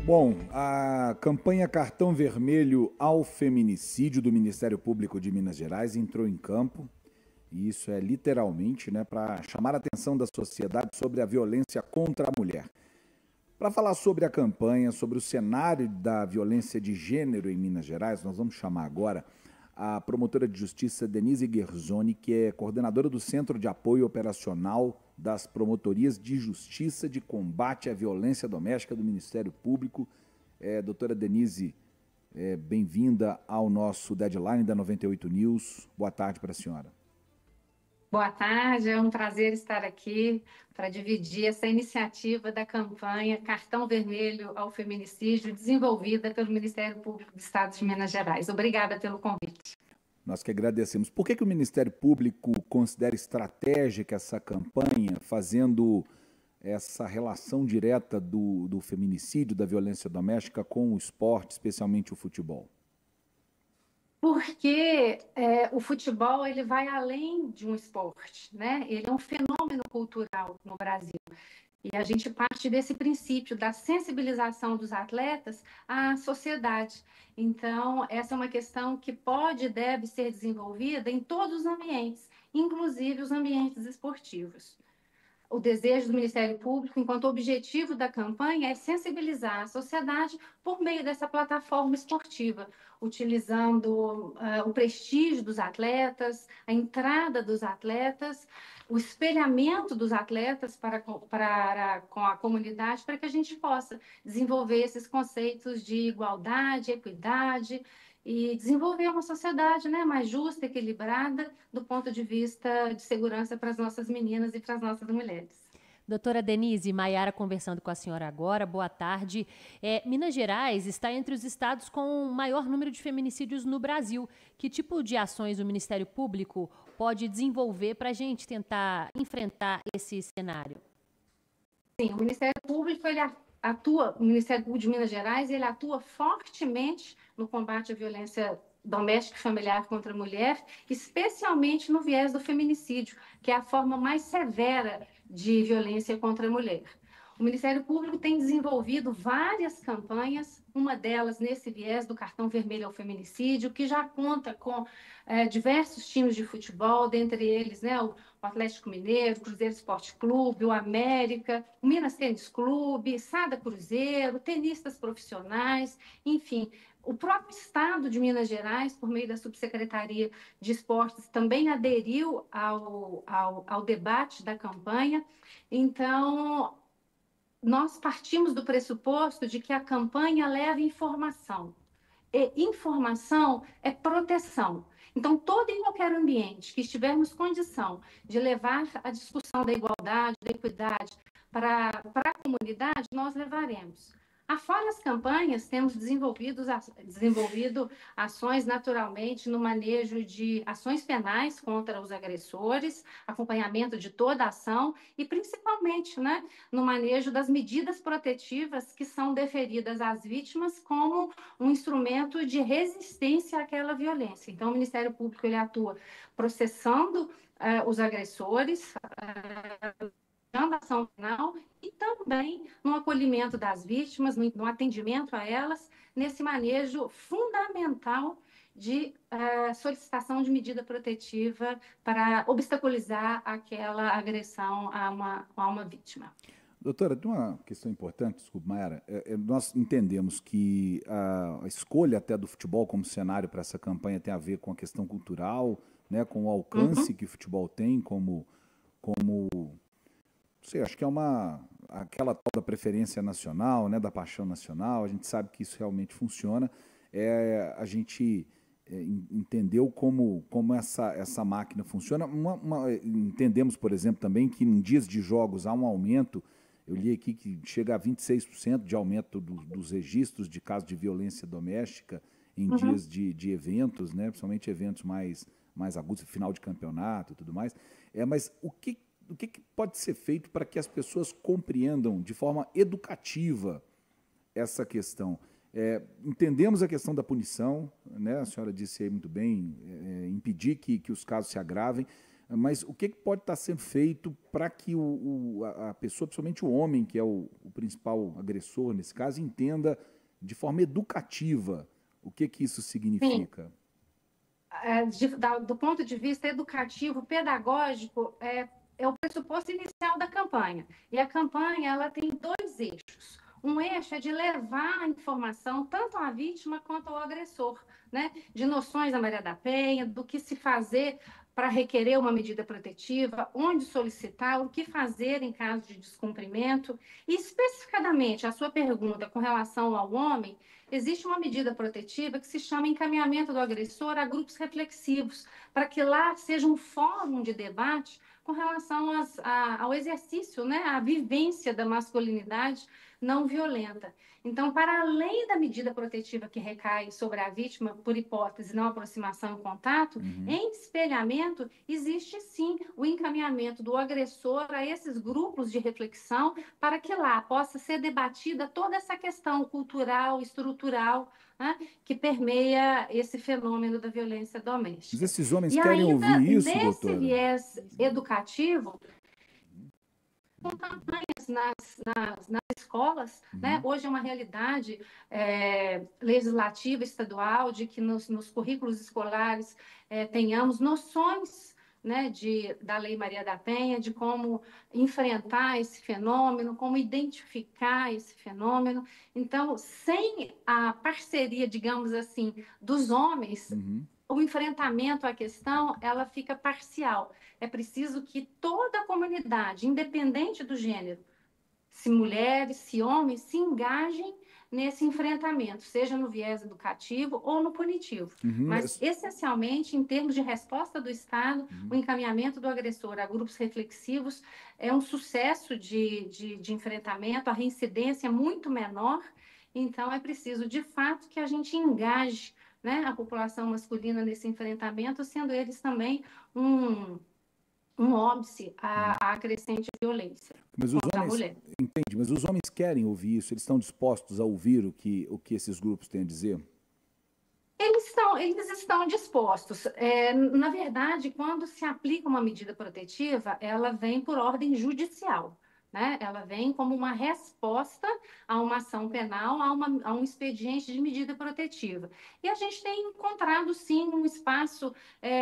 Bom, a campanha Cartão Vermelho ao Feminicídio do Ministério Público de Minas Gerais entrou em campo, e isso é literalmente, para chamar a atenção da sociedade sobre a violência contra a mulher. Para falar sobre a campanha, sobre o cenário da violência de gênero em Minas Gerais, nós vamos chamar agora a promotora de justiça Denise Guerzoni, que é coordenadora do Centro de Apoio Operacional das Promotorias de Justiça de Combate à Violência Doméstica do Ministério Público. Doutora Denise, bem-vinda ao nosso deadline da 98 News. Boa tarde para a senhora. Boa tarde, é um prazer estar aqui para dividir essa iniciativa da campanha Cartão Vermelho ao Feminicídio, desenvolvida pelo Ministério Público do Estado de Minas Gerais. Obrigada pelo convite. Nós que agradecemos. Por que o Ministério Público considera estratégica essa campanha, fazendo essa relação direta do feminicídio, da violência doméstica com o esporte, especialmente o futebol? Porque o futebol ele vai além de um esporte, né? Ele é um fenômeno cultural no Brasil. E a gente parte desse princípio da sensibilização dos atletas à sociedade. Então, essa é uma questão que pode e deve ser desenvolvida em todos os ambientes, inclusive os ambientes esportivos. O desejo do Ministério Público, enquanto objetivo da campanha, é sensibilizar a sociedade por meio dessa plataforma esportiva, utilizando o prestígio dos atletas, a entrada dos atletas, o espelhamento dos atletas com a comunidade, para que a gente possa desenvolver esses conceitos de igualdade, equidade, e desenvolver uma sociedade, mais justa, equilibrada, do ponto de vista de segurança para as nossas meninas e para as nossas mulheres. Doutora Denise, Maiara conversando com a senhora agora, boa tarde. Minas Gerais está entre os estados com o maior número de feminicídios no Brasil. Que tipo de ações o Ministério Público pode desenvolver para a gente tentar enfrentar esse cenário? Sim, o Ministério Público o Ministério Público de Minas Gerais, ele atua fortemente no combate à violência doméstica e familiar contra a mulher, especialmente no viés do feminicídio, que é a forma mais severa de violência contra a mulher. O Ministério Público tem desenvolvido várias campanhas, uma delas nesse viés do Cartão Vermelho ao Feminicídio, que já conta com diversos times de futebol, dentre eles o Atlético Mineiro, o Cruzeiro Esporte Clube, o América, o Minas Tênis Clube, Sada Cruzeiro, tenistas profissionais, enfim. O próprio Estado de Minas Gerais, por meio da Subsecretaria de Esportes, também aderiu ao debate da campanha. Então, nós partimos do pressuposto de que a campanha leva informação. E informação é proteção. Então, todo e qualquer ambiente que estivermos condição de levar a discussão da igualdade, da equidade para a comunidade, nós levaremos. Afora as campanhas, temos desenvolvido ações naturalmente no manejo de ações penais contra os agressores, acompanhamento de toda a ação e principalmente no manejo das medidas protetivas que são deferidas às vítimas como um instrumento de resistência àquela violência. Então, o Ministério Público ele atua processando os agressores, da ação penal e também no acolhimento das vítimas, no atendimento a elas, nesse manejo fundamental de solicitação de medida protetiva para obstaculizar aquela agressão a uma vítima. Doutora, tem uma questão importante, desculpa, Maiara. Nós entendemos que a escolha até do futebol como cenário para essa campanha tem a ver com a questão cultural, com o alcance que o futebol tem como acho que é aquela tal da preferência nacional, da paixão nacional. A gente sabe que isso realmente funciona. A gente entendeu como essa máquina funciona. Entendemos, por exemplo, também que em dias de jogos há um aumento. Eu li aqui que chega a 26% de aumento dos registros de casos de violência doméstica em dias de eventos, principalmente eventos mais agudos, final de campeonato e tudo mais. Mas o que pode ser feito para que as pessoas compreendam de forma educativa essa questão? Entendemos a questão da punição, a senhora disse aí muito bem, impedir que os casos se agravem, Mas o que pode estar sendo feito para que a pessoa, principalmente o homem, que é o principal agressor nesse caso, entenda de forma educativa o que isso significa? Do ponto de vista educativo, pedagógico, é o pressuposto inicial da campanha. E a campanha ela tem dois eixos. Um eixo é de levar a informação tanto à vítima quanto ao agressor, né? De noções da Maria da Penha, do que se fazer para requerer uma medida protetiva, onde solicitar, o que fazer em caso de descumprimento. E, especificadamente, a sua pergunta com relação ao homem, existe uma medida protetiva que se chama encaminhamento do agressor a grupos reflexivos, para que lá seja um fórum de debate com relação ao exercício, né, à vivência da masculinidade não violenta. Então, para além da medida protetiva que recai sobre a vítima, por hipótese, não aproximação e contato, em espelhamento, existe sim o encaminhamento do agressor a esses grupos de reflexão para que lá possa ser debatida toda essa questão cultural, estrutural, né, que permeia esse fenômeno da violência doméstica. Mas esses homens querem ouvir isso, doutora? Nesse viés educativo, com campanhas nas escolas, né? Hoje é uma realidade legislativa estadual de que nos currículos escolares tenhamos noções, né, da Lei Maria da Penha, de como enfrentar esse fenômeno, como identificar esse fenômeno. Então, sem a parceria, digamos assim, dos homens, o enfrentamento à questão, ela fica parcial. É preciso que toda a comunidade, independente do gênero, se mulheres, se homens, se engajem nesse enfrentamento, seja no viés educativo ou no punitivo. Mas, essencialmente, em termos de resposta do Estado, o encaminhamento do agressor a grupos reflexivos é um sucesso de enfrentamento, a reincidência é muito menor, então é preciso, de fato, que a gente engaje, né, a população masculina nesse enfrentamento, sendo eles também um óbice à crescente violência contra a mulher. Entende, mas os homens querem ouvir isso? Eles estão dispostos a ouvir o que esses grupos têm a dizer? Eles estão dispostos. Na verdade, quando se aplica uma medida protetiva, ela vem por ordem judicial, né? Ela vem como uma resposta a uma ação penal, a um expediente de medida protetiva. E a gente tem encontrado, sim, um espaço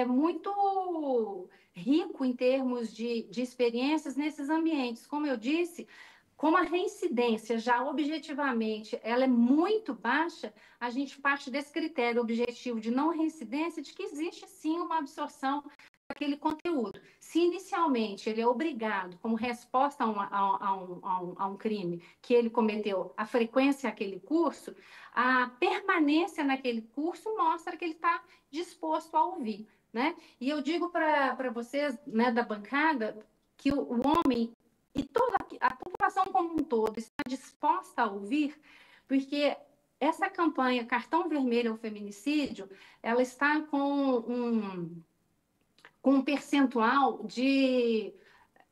muito rico em termos de experiências nesses ambientes. Como eu disse, como a reincidência já objetivamente ela é muito baixa, a gente parte desse critério objetivo de não reincidência, de que existe sim uma absorção daquele conteúdo. Se inicialmente ele é obrigado, como resposta a um crime que ele cometeu, a frequência àquele curso, a permanência naquele curso mostra que ele está disposto a ouvir, né? E eu digo para vocês, né, da bancada, que o homem e toda a população como um todo está disposta a ouvir, porque essa campanha Cartão Vermelho ao Feminicídio, ela está com um percentual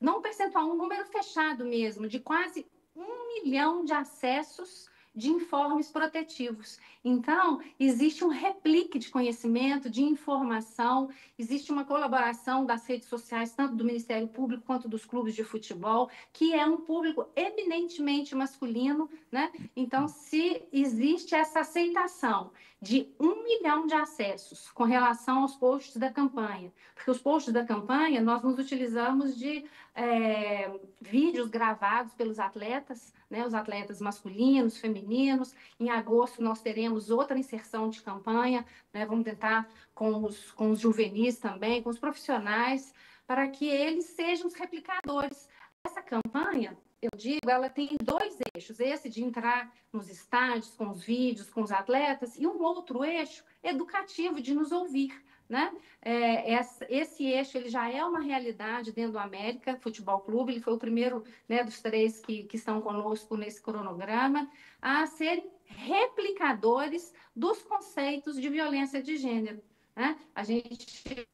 não um percentual, um número fechado mesmo, de quase 1 milhão de acessos de informes protetivos. Então, existe um replique de conhecimento, de informação, existe uma colaboração das redes sociais, tanto do Ministério Público quanto dos clubes de futebol, que é um público eminentemente masculino, né? Então, se existe essa aceitação de 1 milhão de acessos com relação aos posts da campanha, porque os posts da campanha, nós nos utilizamos de vídeos gravados pelos atletas, né, os atletas masculinos, femininos. Em agosto nós teremos outra inserção de campanha, né, vamos tentar com os juvenis também, com os profissionais, para que eles sejam os replicadores. Essa campanha, eu digo, ela tem dois eixos, esse de entrar nos estádios, com os vídeos, com os atletas, e um outro eixo educativo, de nos ouvir, né? Esse eixo ele já é uma realidade dentro do América Futebol Clube, ele foi o primeiro, né, dos 3 que estão conosco nesse cronograma, a serem replicadores dos conceitos de violência de gênero, né? A gente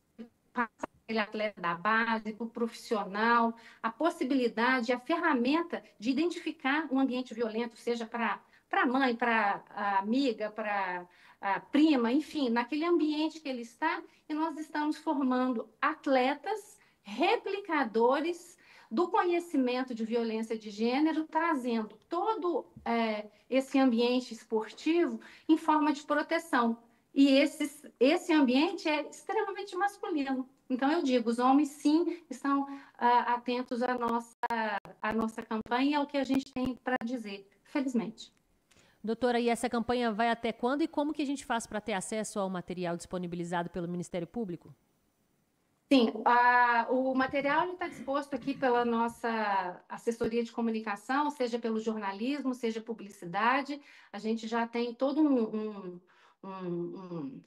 passa aquele atleta da base, para o profissional, a possibilidade, a ferramenta de identificar um ambiente violento, seja para a mãe, para a amiga, para a prima, enfim, naquele ambiente que ele está, e nós estamos formando atletas replicadores do conhecimento de violência de gênero, trazendo todo esse ambiente esportivo em forma de proteção. E esse ambiente é extremamente masculino. Então, eu digo, os homens, sim, estão atentos à nossa campanha e ao que a gente tem para dizer, felizmente. Doutora, e essa campanha vai até quando e como que a gente faz para ter acesso ao material disponibilizado pelo Ministério Público? Sim, o material está disposto aqui pela nossa assessoria de comunicação, seja pelo jornalismo, seja publicidade. A gente já tem todo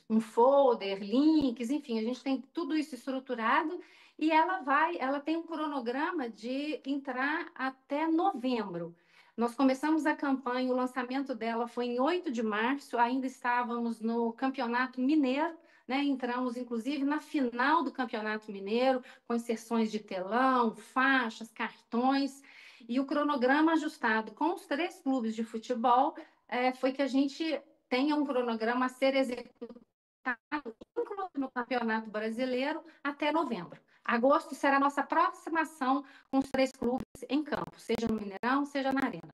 um folder, links, enfim, a gente tem tudo isso estruturado e ela tem um cronograma de entrar até novembro. Nós começamos a campanha, o lançamento dela foi em 8 de março, ainda estávamos no Campeonato Mineiro, né? Entramos, inclusive, na final do Campeonato Mineiro, com inserções de telão, faixas, cartões, e o cronograma ajustado com os 3 clubes de futebol foi que a gente tenha um cronograma a ser executado, inclusive no Campeonato Brasileiro, até novembro. Agosto será a nossa próxima ação com os 3 clubes em campo, seja no Mineirão, seja na Arena.